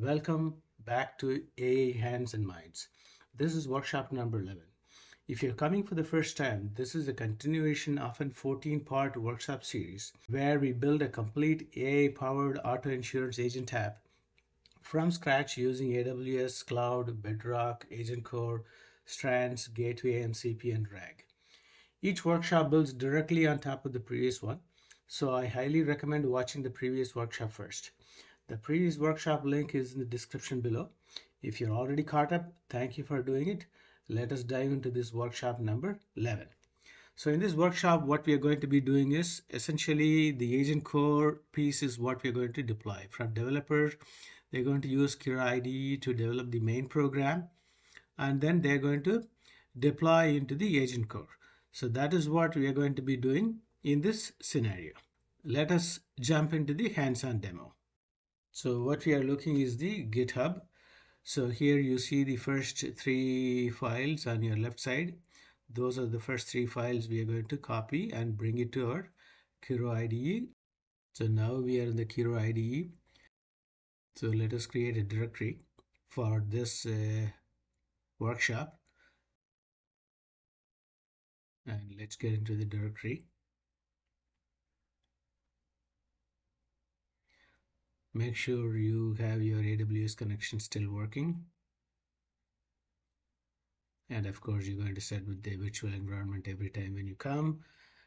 Welcome back to AI Hands and Minds. This is workshop number 11. If you're coming for the first time, this is a continuation of a 14-part workshop series where we build a complete AI-powered auto insurance agent app from scratch using AWS Cloud, Bedrock, AgentCore, Strands, Gateway, MCP, and RAG. Each workshop builds directly on top of the previous one, so I highly recommend watching the previous workshop first. The previous workshop link is in the description below. If you're already caught up, thank you for doing it. Let us dive into this workshop number 11. So in this workshop, what we are going to be doing is essentially the agent core piece is what we're going to deploy. From developers, they're going to use Kiro IDE to develop the main program, and then they're going to deploy into the agent core. So that is what we are going to be doing in this scenario. Let us jump into the hands-on demo. So what we are looking is the GitHub. So here you see the first three files on your left side. Those are the first three files we are going to copy and bring it to our Kiro IDE. So now we are in the Kiro IDE. So let us create a directory for this workshop. And let's get into the directory. Make sure you have your AWS connection still working. And of course, you're going to set with the virtual environment every time when you come,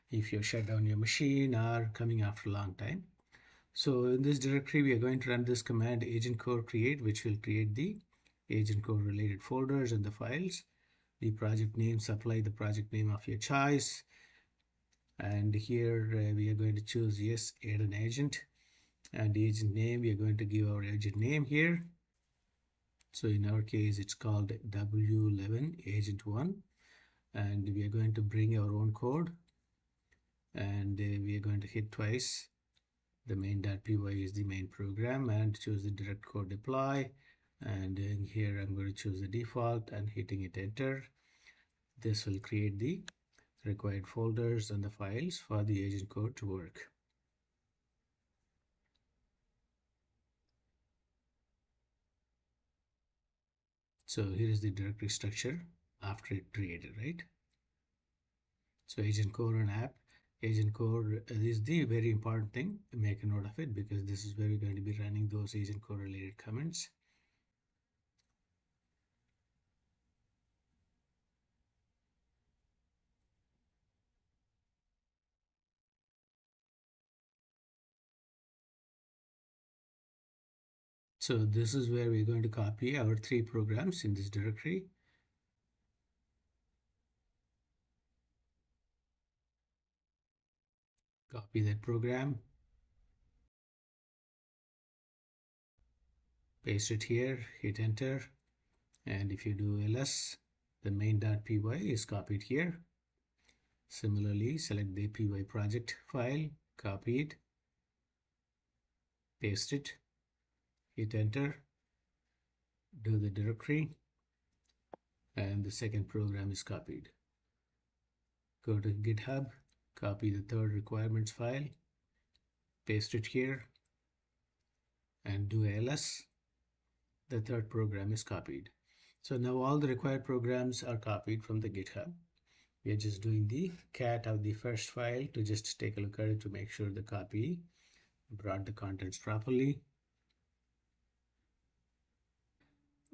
if you shut down your machine or coming after a long time. So in this directory, we are going to run this command AgentCore create, which will create the AgentCore related folders and the files. The project name, supply the project name of your choice. And here we are going to choose yes, add an agent. And the agent name, we are going to give our agent name here. So in our case, it's called W11 agent 1. And we are going to bring our own code. And we are going to hit twice. The main.py is the main program, and choose the direct code deploy. And in here, I'm going to choose the default and hitting it enter. This will create the required folders and the files for the agent code to work. So here is the directory structure after it created, right? So agent core and app. Agent core is the very important thing. Make a note of it because this is where we're going to be running those agent core related comments. So this is where we're going to copy our three programs in this directory. Copy that program, paste it here, hit enter, and if you do ls, the main.py is copied here. Similarly, select the py project file, copy it, paste it, hit enter, do the directory, and the second program is copied. Go to GitHub, copy the third requirements file, paste it here, and do ls. The third program is copied. So now all the required programs are copied from the GitHub. We are just doing the cat of the first file to just take a look at it to make sure the copy brought the contents properly.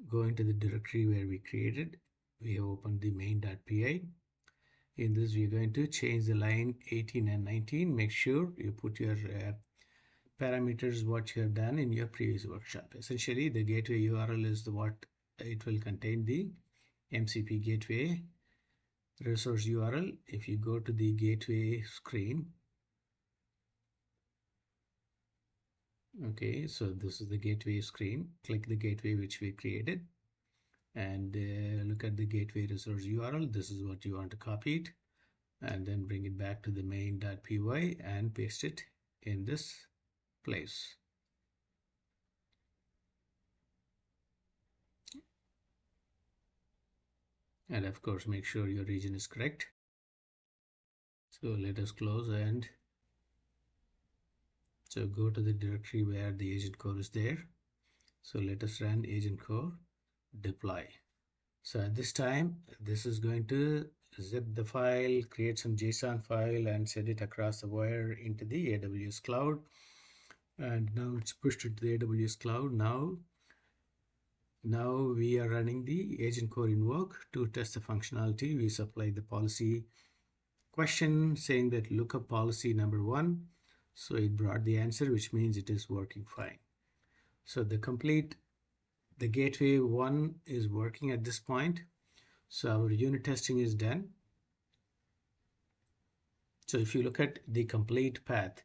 Go into the directory where we created. We have opened the main.py. In this, we are going to change the line 18 and 19. Make sure you put your parameters what you have done in your previous workshop. Essentially, the gateway URL is what it will contain the MCP gateway resource URL. If you go to the gateway screen, okay, so this is the gateway screen. Click the gateway which we created and look at the gateway resource URL. This is what you want to copy it and then bring it back to the main.py and paste it in this place. And of course, make sure your region is correct. So let us close and so go to the directory where the agent core is there. So let us run AgentCore deploy. So at this time, this is going to zip the file, create some JSON file, and send it across the wire into the AWS cloud. And now it's pushed into the AWS cloud. Now we are running the AgentCore invoke to test the functionality. We supply the policy question saying that look up policy number 1. So it brought the answer, which means it is working fine. So the gateway 1 is working at this point. So our unit testing is done. So if you look at the complete path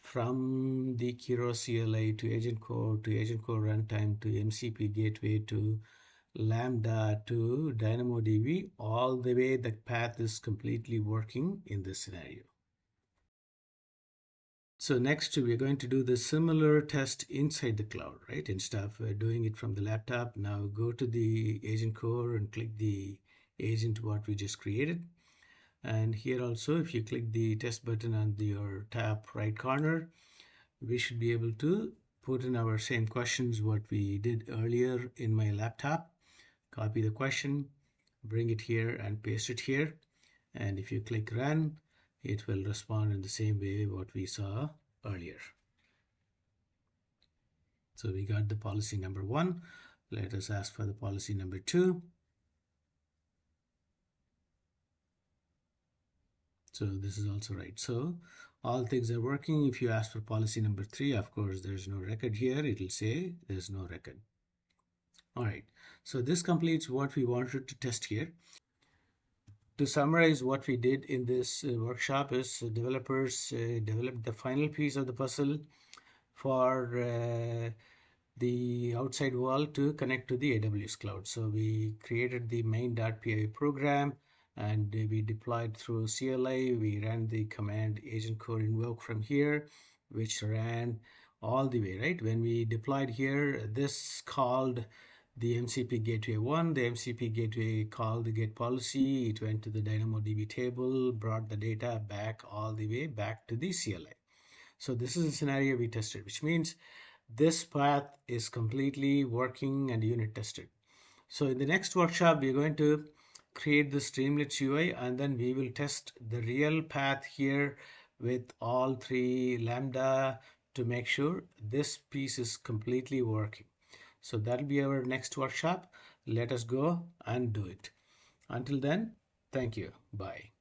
from the Kiro CLI to AgentCore runtime to MCP Gateway to Lambda to DynamoDB, all the way the path is completely working in this scenario. So next we're going to do the similar test inside the cloud, right? Instead of doing it from the laptop, now go to the AgentCore and click the agent what we just created. And here also, if you click the test button on your top right corner, we should be able to put in our same questions what we did earlier in my laptop. Copy the question, bring it here and paste it here. And if you click run, it will respond in the same way what we saw earlier. So we got the policy number 1. Let us ask for the policy number 2. So this is also right. So all things are working. If you ask for policy number 3, of course, there's no record here. It will say there's no record. All right. So this completes what we wanted to test here. To summarize what we did in this workshop is developers developed the final piece of the puzzle for the outside world to connect to the AWS cloud. So we created the main.py program and we deployed through CLI. We ran the command AgentCore invoke from here, which ran all the way, right? When we deployed here, this called the MCP Gateway 1. The MCP Gateway called the get policy. It went to the DynamoDB table, brought the data back all the way back to the CLI. So this is a scenario we tested, which means this path is completely working and unit tested. So in the next workshop, we're going to create the Streamlit UI and then we will test the real path here with all 3 Lambda to make sure this piece is completely working. So that'll be our next workshop. Let us go and do it. Until then, thank you. Bye.